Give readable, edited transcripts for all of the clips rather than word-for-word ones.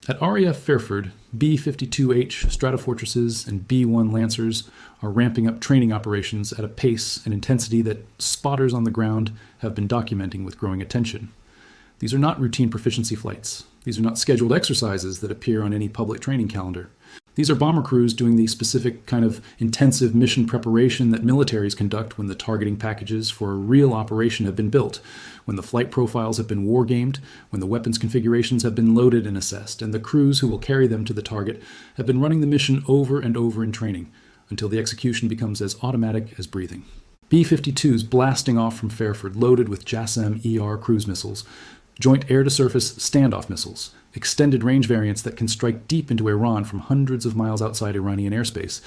At RAF Fairford, B-52’s Stratofortresses and B-1 Lancers are ramping up training operations at a pace and intensity that spotters on the ground have been documenting with growing attention. These are not routine proficiency flights. These are not scheduled exercises that appear on any public training calendar. These are bomber crews doing the specific kind of intensive mission preparation that militaries conduct when the targeting packages for a real operation have been built, when the flight profiles have been war-gamed, when the weapons configurations have been loaded and assessed, and the crews who will carry them to the target have been running the mission over and over in training, until the execution becomes as automatic as breathing. B-52's blasting off from Fairford loaded with JASSM-ER cruise missiles, joint air-to-surface standoff missiles, extended range variants that can strike deep into Iran from hundreds of miles outside Iranian airspace,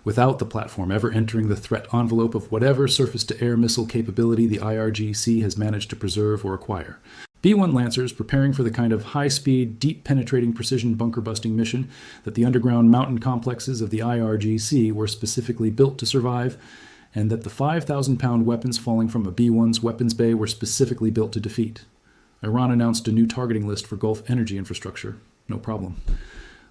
without the platform ever entering the threat envelope of whatever surface-to-air missile capability the IRGC has managed to preserve or acquire. B-1 Lancers preparing for the kind of high-speed, deep-penetrating precision bunker-busting mission that the underground mountain complexes of the IRGC were specifically built to survive, and that the 5,000-pound weapons falling from a B-1's weapons bay were specifically built to defeat. Iran announced a new targeting list for Gulf energy infrastructure. No problem.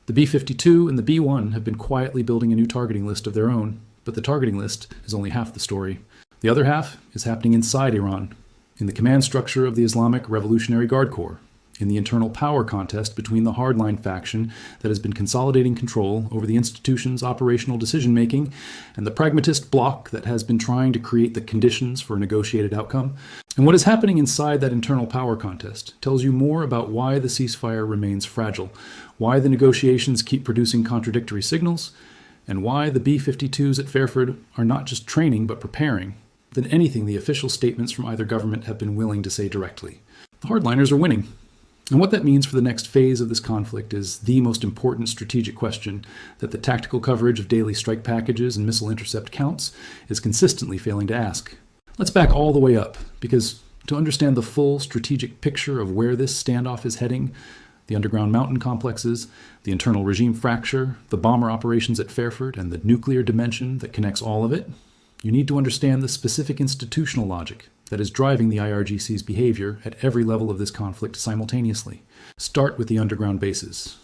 The B-52 and the B-1 have been quietly building a new targeting list of their own, but the targeting list is only half the story. The other half is happening inside Iran, in the command structure of the Islamic Revolutionary Guard Corps, in the internal power contest between the hardline faction that has been consolidating control over the institution's operational decision-making and the pragmatist bloc that has been trying to create the conditions for a negotiated outcome. And what is happening inside that internal power contest tells you more about why the ceasefire remains fragile, why the negotiations keep producing contradictory signals, and why the B-52's at Fairford are not just training but preparing, than anything the official statements from either government have been willing to say directly. The hardliners are winning. And what that means for the next phase of this conflict is the most important strategic question that the tactical coverage of daily strike packages and missile intercept counts is consistently failing to ask. Let's back all the way up, because to understand the full strategic picture of where this standoff is heading, the underground mountain complexes, the internal regime fracture, the bomber operations at Fairford, and the nuclear dimension that connects all of it, you need to understand the specific institutional logic that is driving the IRGC's behavior at every level of this conflict simultaneously. Start with the underground bases.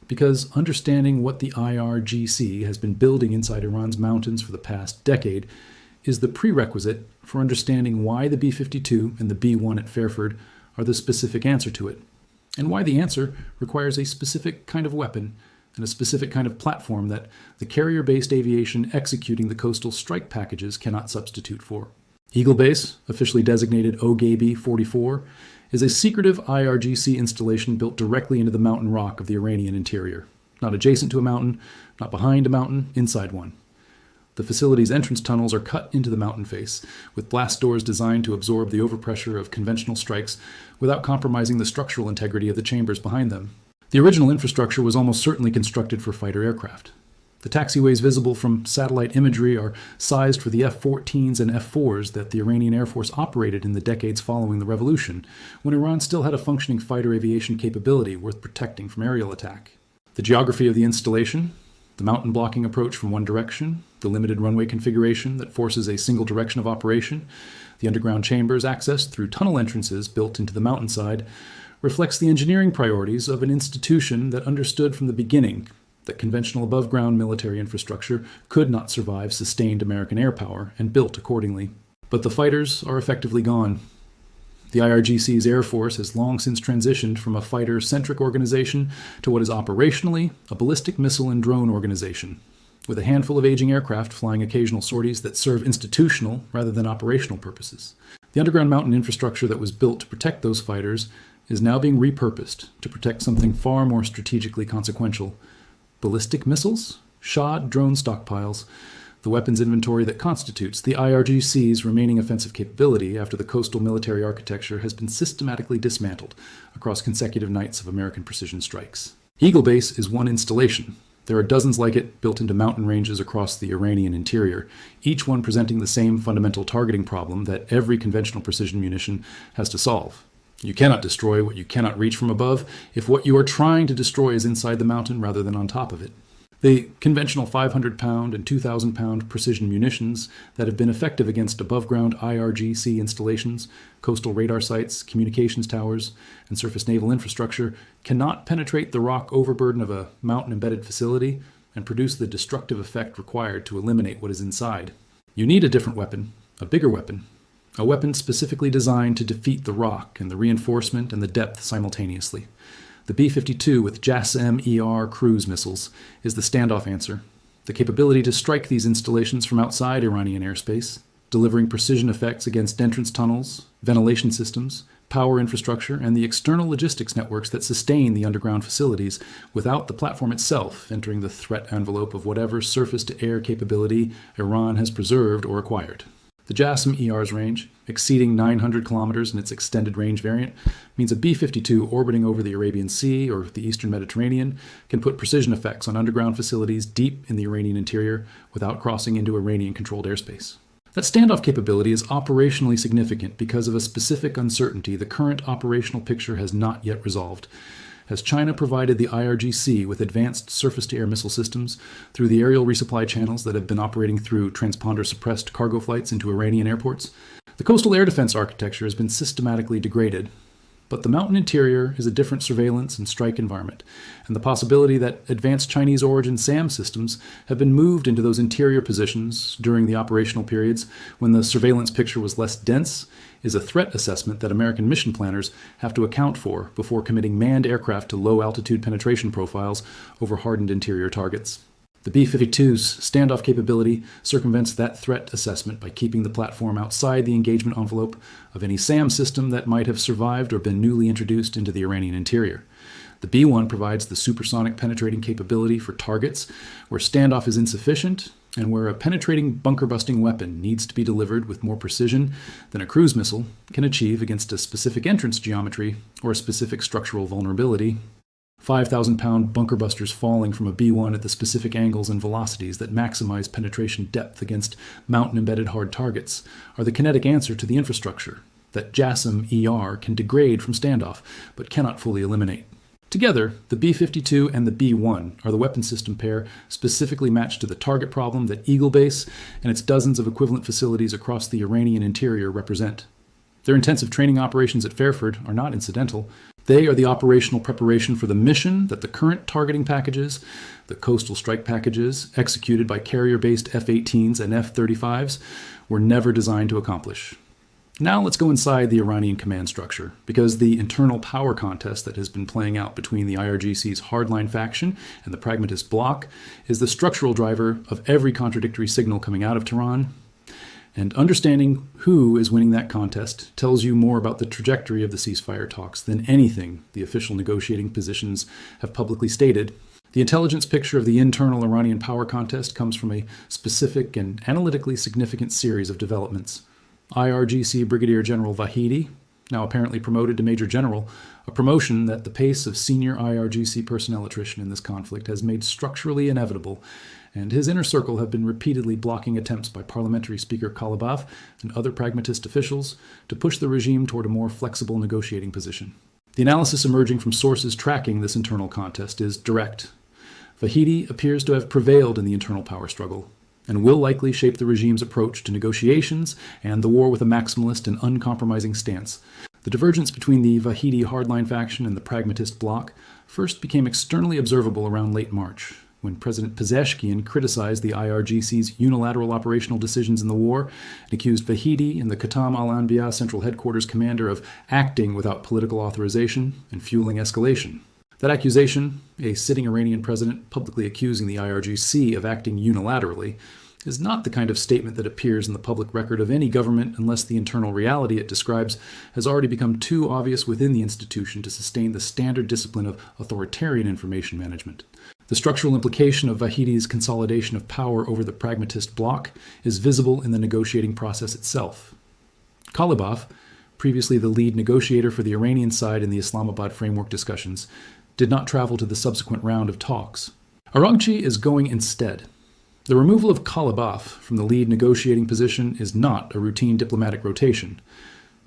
Because understanding what the IRGC has been building inside Iran's mountains for the past decade is the prerequisite for understanding why the B-52 and the B-1 at Fairford are the specific answer to it, and why the answer requires a specific kind of weapon and a specific kind of platform that the carrier-based aviation executing the coastal strike packages cannot substitute for. Eagle Base, officially designated OGAB 44, is a secretive IRGC installation built directly into the mountain rock of the Iranian interior. Not adjacent to a mountain, not behind a mountain, inside one. The facility's entrance tunnels are cut into the mountain face, with blast doors designed to absorb the overpressure of conventional strikes without compromising the structural integrity of the chambers behind them. The original infrastructure was almost certainly constructed for fighter aircraft. The taxiways visible from satellite imagery are sized for the F-14s and F-4s that the Iranian Air Force operated in the decades following the revolution, when Iran still had a functioning fighter aviation capability worth protecting from aerial attack. The geography of the installation, the mountain blocking approach from one direction, the limited runway configuration that forces a single direction of operation, the underground chambers accessed through tunnel entrances built into the mountainside, reflects the engineering priorities of an institution that understood from the beginning that conventional above-ground military infrastructure could not survive sustained American air power, and built accordingly. But the fighters are effectively gone. The IRGC's Air Force has long since transitioned from a fighter-centric organization to what is operationally a ballistic missile and drone organization, with a handful of aging aircraft flying occasional sorties that serve institutional rather than operational purposes. The underground mountain infrastructure that was built to protect those fighters is now being repurposed to protect something far more strategically consequential: ballistic missiles, Shah drone stockpiles, the weapons inventory that constitutes the IRGC's remaining offensive capability after the coastal military architecture has been systematically dismantled across consecutive nights of American precision strikes. Eagle Base is one installation. There are dozens like it built into mountain ranges across the Iranian interior, each one presenting the same fundamental targeting problem that every conventional precision munition has to solve. You cannot destroy what you cannot reach from above if what you are trying to destroy is inside the mountain rather than on top of it. The conventional 500-pound and 2,000-pound precision munitions that have been effective against above-ground IRGC installations, coastal radar sites, communications towers, and surface naval infrastructure cannot penetrate the rock overburden of a mountain-embedded facility and produce the destructive effect required to eliminate what is inside. You need a different weapon, a bigger weapon, a weapon specifically designed to defeat the rock and the reinforcement and the depth simultaneously. The B-52 with JASSM-ER cruise missiles is the standoff answer, the capability to strike these installations from outside Iranian airspace, delivering precision effects against entrance tunnels, ventilation systems, power infrastructure, and the external logistics networks that sustain the underground facilities without the platform itself entering the threat envelope of whatever surface-to-air capability Iran has preserved or acquired. The JASSM-ER's range, exceeding 900 kilometers in its extended range variant, means a B-52 orbiting over the Arabian Sea or the Eastern Mediterranean can put precision effects on underground facilities deep in the Iranian interior without crossing into Iranian-controlled airspace. That standoff capability is operationally significant because of a specific uncertainty the current operational picture has not yet resolved. Has China provided the IRGC with advanced surface-to-air missile systems through the aerial resupply channels that have been operating through transponder-suppressed cargo flights into Iranian airports? The coastal air defense architecture has been systematically degraded, but the mountain interior is a different surveillance and strike environment, and the possibility that advanced Chinese-origin SAM systems have been moved into those interior positions during the operational periods when the surveillance picture was less dense is a threat assessment that American mission planners have to account for before committing manned aircraft to low-altitude penetration profiles over hardened interior targets. The B-52's standoff capability circumvents that threat assessment by keeping the platform outside the engagement envelope of any SAM system that might have survived or been newly introduced into the Iranian interior. The B-1 provides the supersonic penetrating capability for targets where standoff is insufficient and where a penetrating bunker-busting weapon needs to be delivered with more precision than a cruise missile can achieve against a specific entrance geometry or a specific structural vulnerability. 5,000-pound bunker busters falling from a B-1 at the specific angles and velocities that maximize penetration depth against mountain-embedded hard targets are the kinetic answer to the infrastructure that JASSM-ER can degrade from standoff but cannot fully eliminate. Together, the B-52 and the B-1 are the weapon system pair specifically matched to the target problem that Eagle Base and its dozens of equivalent facilities across the Iranian interior represent. Their intensive training operations at Fairford are not incidental. They are the operational preparation for the mission that the current targeting packages, the coastal strike packages executed by carrier-based F-18s and F-35s, were never designed to accomplish. Now let's go inside the Iranian command structure, because the internal power contest that has been playing out between the IRGC's hardline faction and the pragmatist bloc is the structural driver of every contradictory signal coming out of Tehran. And understanding who is winning that contest tells you more about the trajectory of the ceasefire talks than anything the official negotiating positions have publicly stated. The intelligence picture of the internal Iranian power contest comes from a specific and analytically significant series of developments. IRGC Brigadier General Vahidi, now apparently promoted to Major General, a promotion that the pace of senior IRGC personnel attrition in this conflict has made structurally inevitable, and his inner circle have been repeatedly blocking attempts by Parliamentary Speaker Kalibaf and other pragmatist officials to push the regime toward a more flexible negotiating position. The analysis emerging from sources tracking this internal contest is direct. Vahidi appears to have prevailed in the internal power struggle, and will likely shape the regime's approach to negotiations and the war with a maximalist and uncompromising stance. The divergence between the Vahidi hardline faction and the pragmatist bloc first became externally observable around late March, when President Pezeshkian criticized the IRGC's unilateral operational decisions in the war and accused Vahidi and the Khatam al-Anbiya Central Headquarters commander of acting without political authorization and fueling escalation. That accusation, a sitting Iranian president publicly accusing the IRGC of acting unilaterally, is not the kind of statement that appears in the public record of any government unless the internal reality it describes has already become too obvious within the institution to sustain the standard discipline of authoritarian information management. The structural implication of Vahidi's consolidation of power over the pragmatist bloc is visible in the negotiating process itself. Kalibaf, previously the lead negotiator for the Iranian side in the Islamabad framework discussions, did not travel to the subsequent round of talks. Arangchi is going instead. The removal of Kalibaf from the lead negotiating position is not a routine diplomatic rotation.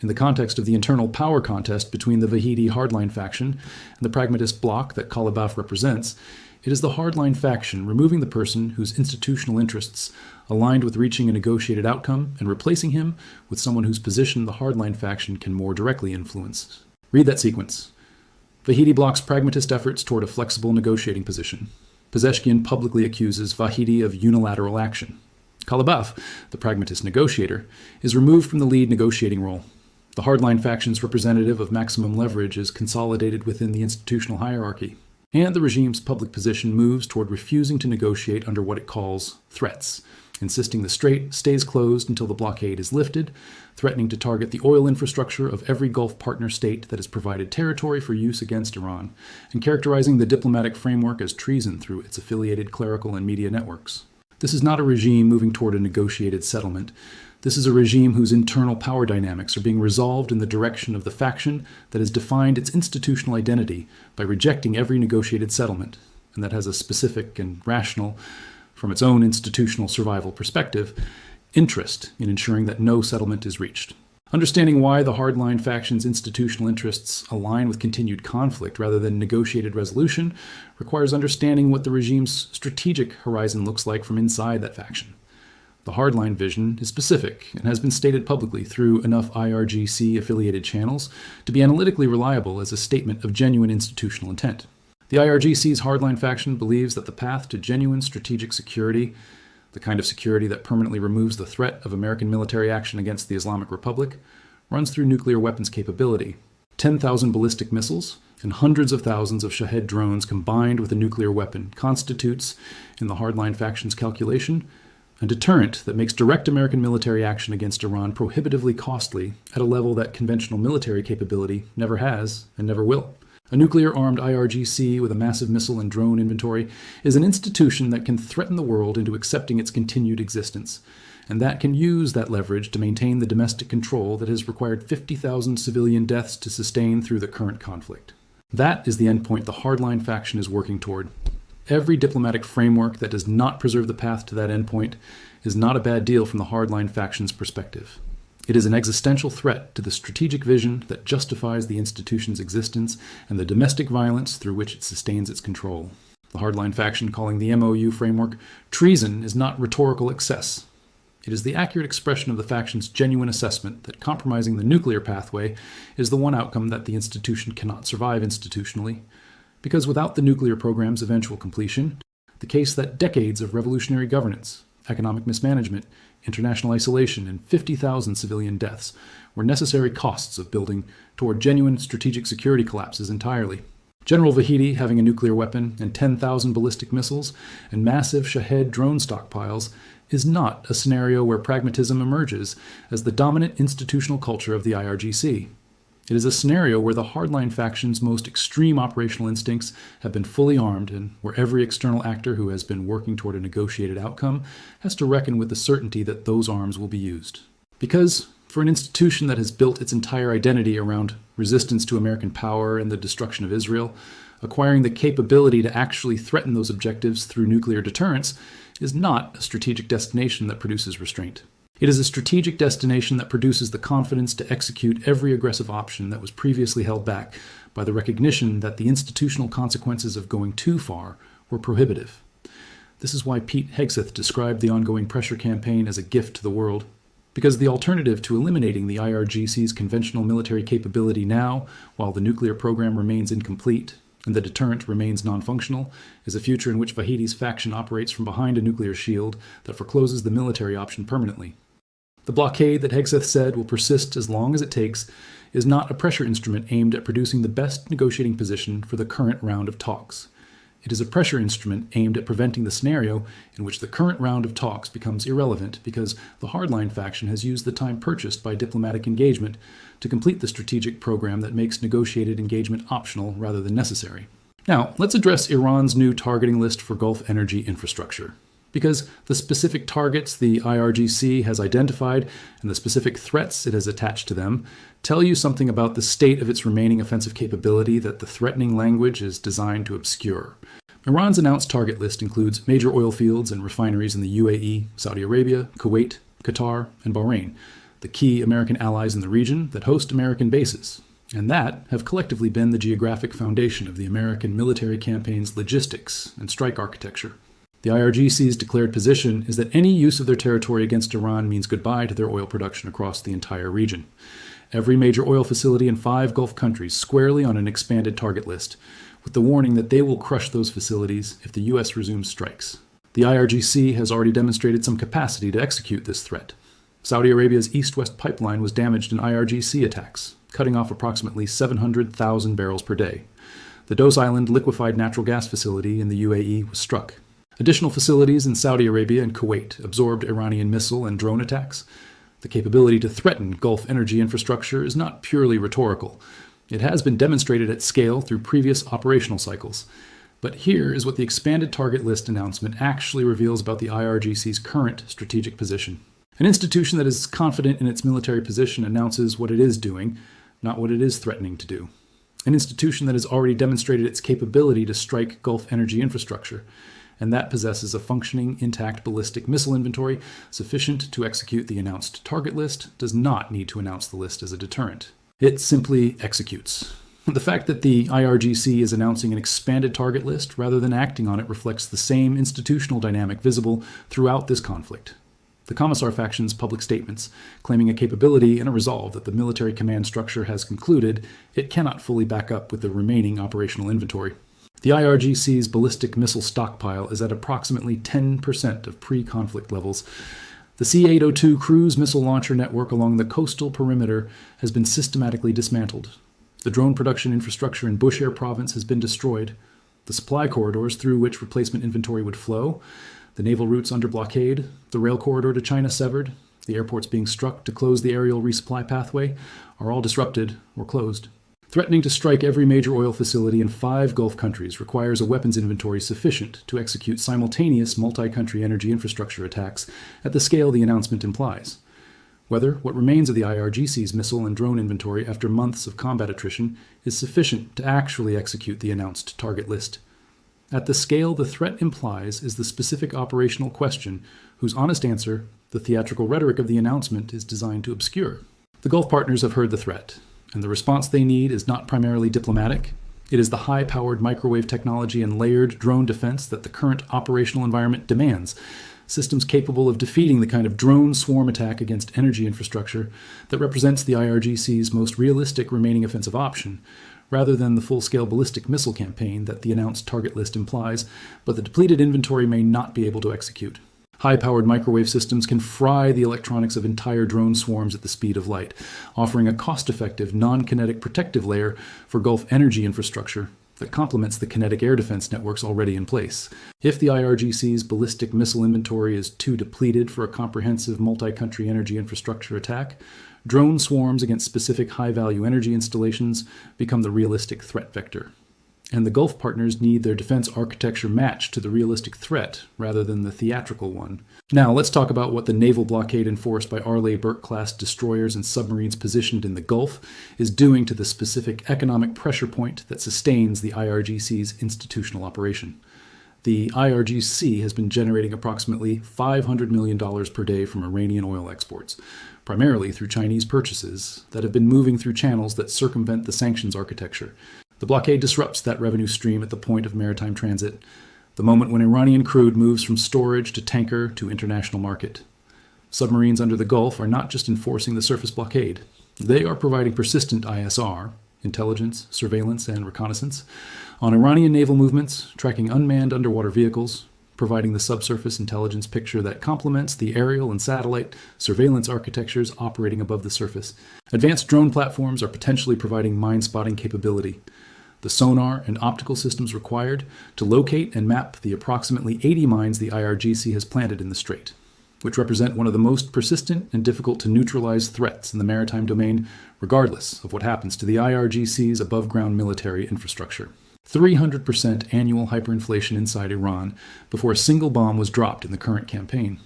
In the context of the internal power contest between the Vahidi hardline faction and the pragmatist bloc that Kalibaf represents, It is the hardline faction removing the person whose institutional interests aligned with reaching a negotiated outcome and replacing him with someone whose position the hardline faction can more directly influence. Read that sequence. Vahidi blocks pragmatist efforts toward a flexible negotiating position. Pezeshkian publicly accuses Vahidi of unilateral action. Kalibaf, the pragmatist negotiator, is removed from the lead negotiating role. The hardline faction's representative of maximum leverage is consolidated within the institutional hierarchy. And the regime's public position moves toward refusing to negotiate under what it calls threats, insisting the strait stays closed until the blockade is lifted, threatening to target the oil infrastructure of every Gulf partner state that has provided territory for use against Iran, and characterizing the diplomatic framework as treason through its affiliated clerical and media networks. This is not a regime moving toward a negotiated settlement. This is a regime whose internal power dynamics are being resolved in the direction of the faction that has defined its institutional identity by rejecting every negotiated settlement, and that has a specific and rational, from its own institutional survival perspective, interest in ensuring that no settlement is reached. Understanding why the hardline faction's institutional interests align with continued conflict rather than negotiated resolution requires understanding what the regime's strategic horizon looks like from inside that faction. The hardline vision is specific and has been stated publicly through enough IRGC-affiliated channels to be analytically reliable as a statement of genuine institutional intent. The IRGC's hardline faction believes that the path to genuine strategic security, the kind of security that permanently removes the threat of American military action against the Islamic Republic, runs through nuclear weapons capability. 10,000 ballistic missiles and hundreds of thousands of Shahed drones combined with a nuclear weapon constitutes, in the hardline faction's calculation, a deterrent that makes direct American military action against Iran prohibitively costly at a level that conventional military capability never has and never will. A nuclear-armed IRGC with a massive missile and drone inventory is an institution that can threaten the world into accepting its continued existence, and that can use that leverage to maintain the domestic control that has required 50,000 civilian deaths to sustain through the current conflict. That is the endpoint the hardline faction is working toward. Every diplomatic framework that does not preserve the path to that endpoint is not a bad deal from the hardline faction's perspective. It is an existential threat to the strategic vision that justifies the institution's existence and the domestic violence through which it sustains its control. The hardline faction calling the MOU framework treason is not rhetorical excess. It is the accurate expression of the faction's genuine assessment that compromising the nuclear pathway is the one outcome that the institution cannot survive institutionally, because without the nuclear program's eventual completion, the case that decades of revolutionary governance, economic mismanagement, international isolation, and 50,000 civilian deaths were necessary costs of building toward genuine strategic security collapses entirely. General Vahidi having a nuclear weapon and 10,000 ballistic missiles and massive Shahed drone stockpiles is not a scenario where pragmatism emerges as the dominant institutional culture of the IRGC. It is a scenario where the hardline faction's most extreme operational instincts have been fully armed and where every external actor who has been working toward a negotiated outcome has to reckon with the certainty that those arms will be used. Because, for an institution that has built its entire identity around resistance to American power and the destruction of Israel, acquiring the capability to actually threaten those objectives through nuclear deterrence is not a strategic destination that produces restraint. It is a strategic destination that produces the confidence to execute every aggressive option that was previously held back by the recognition that the institutional consequences of going too far were prohibitive. This is why Pete Hegseth described the ongoing pressure campaign as a gift to the world, because the alternative to eliminating the IRGC's conventional military capability now, while the nuclear program remains incomplete and the deterrent remains non-functional, is a future in which Vahidi's faction operates from behind a nuclear shield that forecloses the military option permanently. The blockade that Hegseth said will persist as long as it takes is not a pressure instrument aimed at producing the best negotiating position for the current round of talks. It is a pressure instrument aimed at preventing the scenario in which the current round of talks becomes irrelevant because the hardline faction has used the time purchased by diplomatic engagement to complete the strategic program that makes negotiated engagement optional rather than necessary. Now, let's address Iran's new targeting list for Gulf energy infrastructure. Because the specific targets the IRGC has identified and the specific threats it has attached to them tell you something about the state of its remaining offensive capability that the threatening language is designed to obscure. Iran's announced target list includes major oil fields and refineries in the UAE, Saudi Arabia, Kuwait, Qatar, and Bahrain, the key American allies in the region that host American bases. and that have collectively been the geographic foundation of the American military campaign's logistics and strike architecture. The IRGC's declared position is that any use of their territory against Iran means goodbye to their oil production across the entire region. Every major oil facility in 5 Gulf countries squarely on an expanded target list, with the warning that they will crush those facilities if the U.S. resumes strikes. The IRGC has already demonstrated some capacity to execute this threat. Saudi Arabia's east-west pipeline was damaged in IRGC attacks, cutting off approximately 700,000 barrels per day. The Dos Island liquefied natural gas facility in the UAE was struck. Additional facilities in Saudi Arabia and Kuwait absorbed Iranian missile and drone attacks. The capability to threaten Gulf energy infrastructure is not purely rhetorical. It has been demonstrated at scale through previous operational cycles. But here is what the expanded target list announcement actually reveals about the IRGC's current strategic position. An institution that is confident in its military position announces what it is doing, not what it is threatening to do. An institution that has already demonstrated its capability to strike Gulf energy infrastructure, and that possesses a functioning, intact ballistic missile inventory sufficient to execute the announced target list, does not need to announce the list as a deterrent. It simply executes. The fact that the IRGC is announcing an expanded target list rather than acting on it reflects the same institutional dynamic visible throughout this conflict. The Commissar faction's public statements, claiming a capability and a resolve that the military command structure has concluded, it cannot fully back up with the remaining operational inventory. The IRGC's ballistic missile stockpile is at approximately 10% of pre-conflict levels. The C-802 cruise missile launcher network along the coastal perimeter has been systematically dismantled. The drone production infrastructure in Bushehr province has been destroyed. The supply corridors through which replacement inventory would flow, the naval routes under blockade, the rail corridor to China severed, the airports being struck to close the aerial resupply pathway, are all disrupted or closed. Threatening to strike every major oil facility in 5 Gulf countries requires a weapons inventory sufficient to execute simultaneous multi-country energy infrastructure attacks at the scale the announcement implies. Whether what remains of the IRGC's missile and drone inventory after months of combat attrition is sufficient to actually execute the announced target list. At the scale the threat implies is the specific operational question, whose honest answer the theatrical rhetoric of the announcement is designed to obscure. The Gulf partners have heard the threat, and the response they need is not primarily diplomatic. It is the high-powered microwave technology and layered drone defense that the current operational environment demands, systems capable of defeating the kind of drone swarm attack against energy infrastructure that represents the IRGC's most realistic remaining offensive option, rather than the full-scale ballistic missile campaign that the announced target list implies, but the depleted inventory may not be able to execute. High-powered microwave systems can fry the electronics of entire drone swarms at the speed of light, offering a cost-effective, non-kinetic protective layer for Gulf energy infrastructure that complements the kinetic air defense networks already in place. If the IRGC's ballistic missile inventory is too depleted for a comprehensive multi-country energy infrastructure attack, drone swarms against specific high-value energy installations become the realistic threat vector. And the Gulf partners need their defense architecture matched to the realistic threat rather than the theatrical one. Now, let's talk about what the naval blockade enforced by Arleigh Burke-class destroyers and submarines positioned in the Gulf is doing to the specific economic pressure point that sustains the IRGC's institutional operation. The IRGC has been generating approximately $500 million per day from Iranian oil exports, primarily through Chinese purchases that have been moving through channels that circumvent the sanctions architecture. The blockade disrupts that revenue stream at the point of maritime transit, the moment when Iranian crude moves from storage to tanker to international market. Submarines under the Gulf are not just enforcing the surface blockade. They are providing persistent ISR, intelligence, surveillance, and reconnaissance, on Iranian naval movements, tracking unmanned underwater vehicles, providing the subsurface intelligence picture that complements the aerial and satellite surveillance architectures operating above the surface. Advanced drone platforms are potentially providing mine-spotting capability, the sonar and optical systems required to locate and map the approximately 80 mines the IRGC has planted in the strait, which represent one of the most persistent and difficult to neutralize threats in the maritime domain, regardless of what happens to the IRGC's above-ground military infrastructure. 300% annual hyperinflation inside Iran before a single bomb was dropped in the current campaign.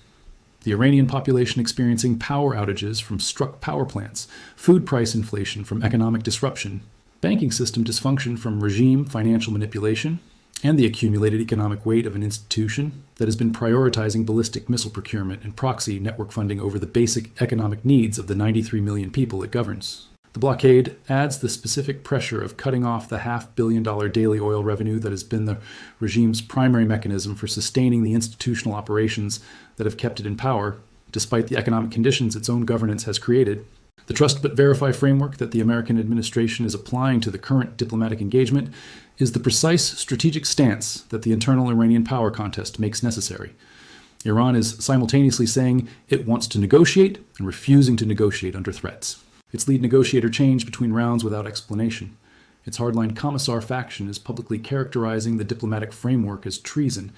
The Iranian population experiencing power outages from struck power plants, food price inflation from economic disruption, banking system dysfunction from regime financial manipulation, and the accumulated economic weight of an institution that has been prioritizing ballistic missile procurement and proxy network funding over the basic economic needs of the 93 million people it governs. The blockade adds the specific pressure of cutting off the $500 million daily oil revenue that has been the regime's primary mechanism for sustaining the institutional operations that have kept it in power, despite the economic conditions its own governance has created. The trust but verify framework that the American administration is applying to the current diplomatic engagement is the precise strategic stance that the internal Iranian power contest makes necessary. Iran is simultaneously saying it wants to negotiate and refusing to negotiate under threats. Its lead negotiator changed between rounds without explanation. Its hardline Commissar faction is publicly characterizing the diplomatic framework as treason.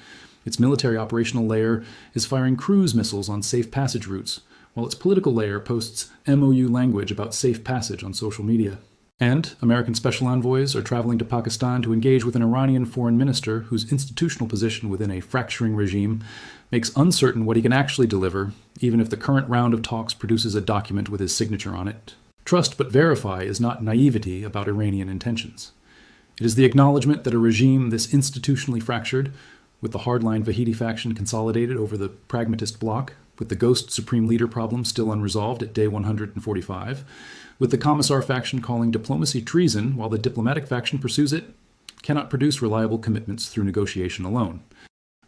Its military operational layer is firing cruise missiles on safe passage routes, while its political layer posts MOU language about safe passage on social media. And American special envoys are traveling to Pakistan to engage with an Iranian foreign minister whose institutional position within a fracturing regime makes uncertain what he can actually deliver, even if the current round of talks produces a document with his signature on it. Trust but verify is not naivety about Iranian intentions. It is the acknowledgement that a regime this institutionally fractured, with the hardline Vahidi faction consolidated over the pragmatist bloc, with the ghost supreme leader problem still unresolved at day 145, with the Commissar faction calling diplomacy treason while the diplomatic faction pursues it, cannot produce reliable commitments through negotiation alone.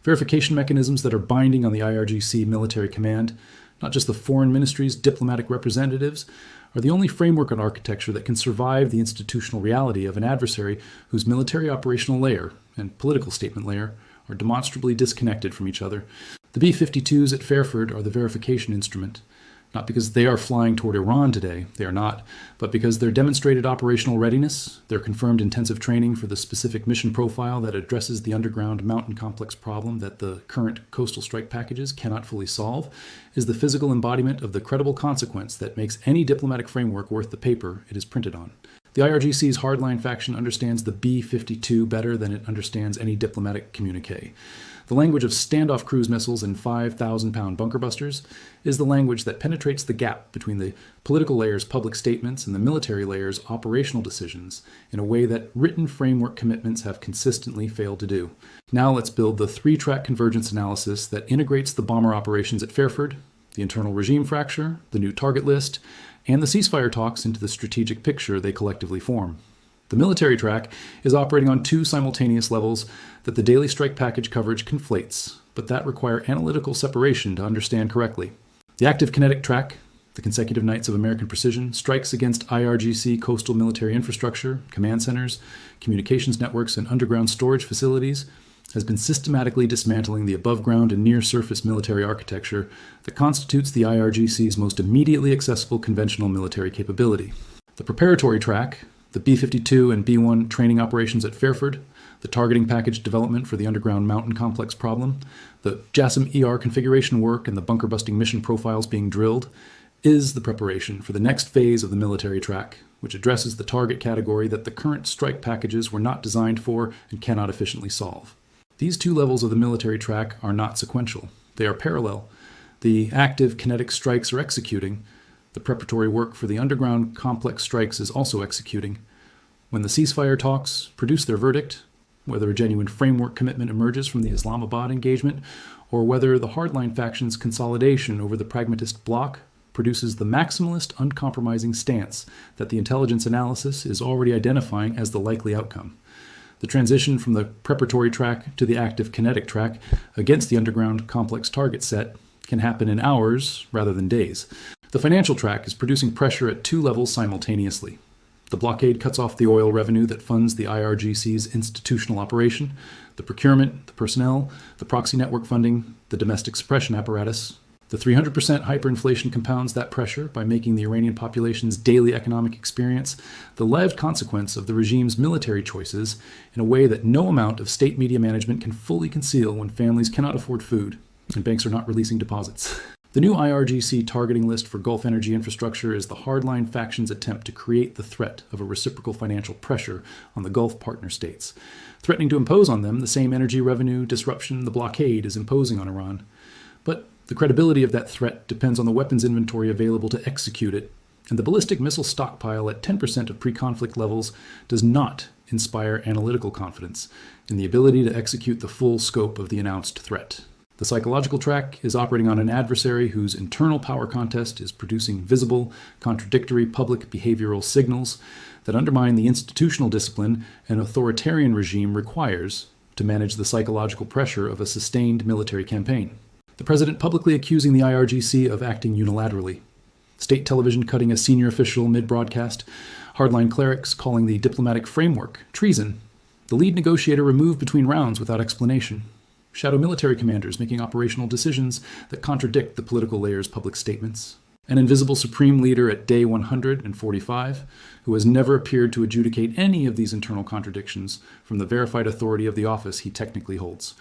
Verification mechanisms that are binding on the IRGC military command, not just the foreign ministry's diplomatic representatives, are the only framework and architecture that can survive the institutional reality of an adversary whose military operational layer and political statement layer are demonstrably disconnected from each other. The B-52’s at Fairford are the verification instrument, not because they are flying toward Iran today, they are not, but because their demonstrated operational readiness, their confirmed intensive training for the specific mission profile that addresses the underground mountain complex problem that the current coastal strike packages cannot fully solve, is the physical embodiment of the credible consequence that makes any diplomatic framework worth the paper it is printed on. The IRGC's hardline faction understands the B-52 better than it understands any diplomatic communique. The language of standoff cruise missiles and 5,000-pound bunker busters is the language that penetrates the gap between the political layer's public statements and the military layer's operational decisions in a way that written framework commitments have consistently failed to do. Now let's build the three-track convergence analysis that integrates the bomber operations at Fairford, the internal regime fracture, the new target list, and the ceasefire talks into the strategic picture they collectively form. The military track is operating on two simultaneous levels that the daily strike package coverage conflates, but that require analytical separation to understand correctly. The active kinetic track, the consecutive nights of American precision, strikes against IRGC coastal military infrastructure, command centers, communications networks, and underground storage facilities, has been systematically dismantling the above-ground and near-surface military architecture that constitutes the IRGC's most immediately accessible conventional military capability. The preparatory track, the B-52 and B-1 training operations at Fairford, the targeting package development for the underground mountain complex problem, the JASSM-ER configuration work and the bunker-busting mission profiles being drilled, is the preparation for the next phase of the military track, which addresses the target category that the current strike packages were not designed for and cannot efficiently solve. These two levels of the military track are not sequential. They are parallel. The active kinetic strikes are executing. The preparatory work for the underground complex strikes is also executing. When the ceasefire talks produce their verdict, whether a genuine framework commitment emerges from the Islamabad engagement, or whether the hardline faction's consolidation over the pragmatist bloc produces the maximalist, uncompromising stance that the intelligence analysis is already identifying as the likely outcome. The transition from the preparatory track to the active kinetic track against the underground complex target set can happen in hours rather than days. The financial track is producing pressure at two levels simultaneously. The blockade cuts off the oil revenue that funds the IRGC's institutional operation, the procurement, the personnel, the proxy network funding, the domestic suppression apparatus. The 300% hyperinflation compounds that pressure by making the Iranian population's daily economic experience the lived consequence of the regime's military choices in a way that no amount of state media management can fully conceal when families cannot afford food and banks are not releasing deposits. The new IRGC targeting list for Gulf energy infrastructure is the hardline faction's attempt to create the threat of a reciprocal financial pressure on the Gulf partner states, threatening to impose on them the same energy revenue disruption the blockade is imposing on Iran. But the credibility of that threat depends on the weapons inventory available to execute it, and the ballistic missile stockpile at 10% of pre-conflict levels does not inspire analytical confidence in the ability to execute the full scope of the announced threat. The psychological track is operating on an adversary whose internal power contest is producing visible, contradictory public behavioral signals that undermine the institutional discipline an authoritarian regime requires to manage the psychological pressure of a sustained military campaign. The president publicly accusing the IRGC of acting unilaterally. State television cutting a senior official mid-broadcast. Hardline clerics calling the diplomatic framework treason. The lead negotiator removed between rounds without explanation. Shadow military commanders making operational decisions that contradict the political layer's public statements. An invisible supreme leader at day 145 who has never appeared to adjudicate any of these internal contradictions from the verified authority of the office he technically holds.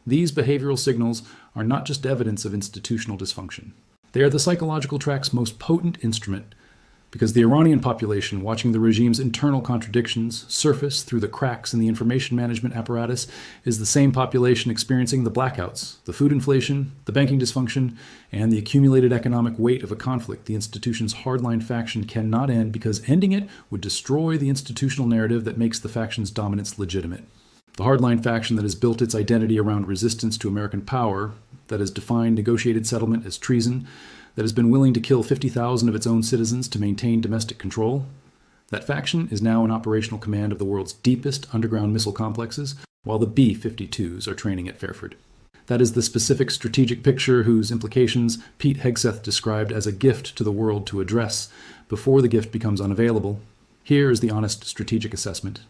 These behavioral signals are not just evidence of institutional dysfunction. They are the psychological track's most potent instrument, because the Iranian population watching the regime's internal contradictions surface through the cracks in the information management apparatus is the same population experiencing the blackouts, the food inflation, the banking dysfunction, and the accumulated economic weight of a conflict the institution's hardline faction cannot end because ending it would destroy the institutional narrative that makes the faction's dominance legitimate. The hardline faction that has built its identity around resistance to American power, that has defined negotiated settlement as treason, that has been willing to kill 50,000 of its own citizens to maintain domestic control. That faction is now in operational command of the world's deepest underground missile complexes, while the B-52’s are training at Fairford. That is the specific strategic picture whose implications Pete Hegseth described as a gift to the world to address before the gift becomes unavailable. Here is the honest strategic assessment.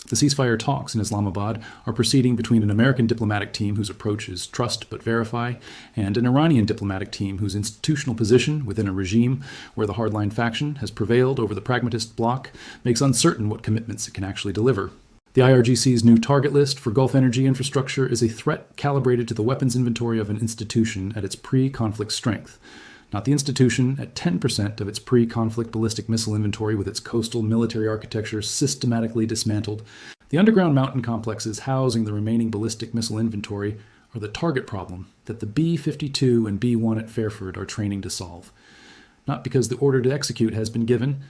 The ceasefire talks in Islamabad are proceeding between an American diplomatic team whose approach is trust but verify, and an Iranian diplomatic team whose institutional position within a regime where the hardline faction has prevailed over the pragmatist bloc makes uncertain what commitments it can actually deliver. The IRGC's new target list for Gulf energy infrastructure is a threat calibrated to the weapons inventory of an institution at its pre-conflict strength, not the institution at 10% of its pre-conflict ballistic missile inventory with its coastal military architecture systematically dismantled. The underground mountain complexes housing the remaining ballistic missile inventory are the target problem that the B-52 and B-1 at Fairford are training to solve. Not because the order to execute has been given,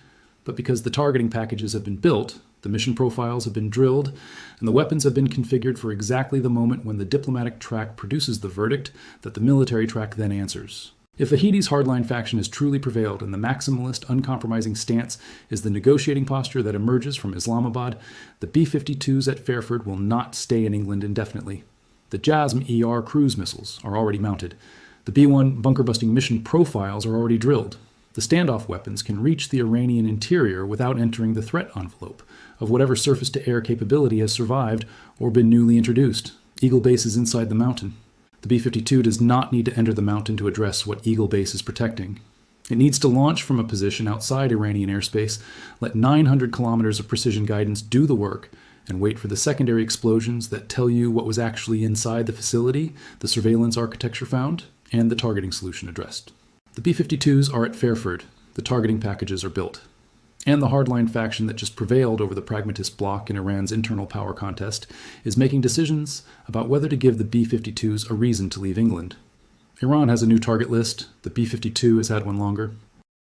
but because the targeting packages have been built, the mission profiles have been drilled, and the weapons have been configured for exactly the moment when the diplomatic track produces the verdict that the military track then answers. If Vahidi's hardline faction has truly prevailed and the maximalist, uncompromising stance is the negotiating posture that emerges from Islamabad, the B-52’s at Fairford will not stay in England indefinitely. The JASSM-ER cruise missiles are already mounted. The B-1 bunker-busting mission profiles are already drilled. The standoff weapons can reach the Iranian interior without entering the threat envelope of whatever surface-to-air capability has survived or been newly introduced. Eagle Base is inside the mountain. The B-52 does not need to enter the mountain to address what Eagle Base is protecting. It needs to launch from a position outside Iranian airspace, let 900 kilometers of precision guidance do the work, and wait for the secondary explosions that tell you what was actually inside the facility, the surveillance architecture found, and the targeting solution addressed. The B-52’s are at Fairford. The targeting packages are built. And the hardline faction that just prevailed over the pragmatist bloc in Iran's internal power contest is making decisions about whether to give the B-52’s a reason to leave England. Iran has a new target list. The B-52 has had one longer.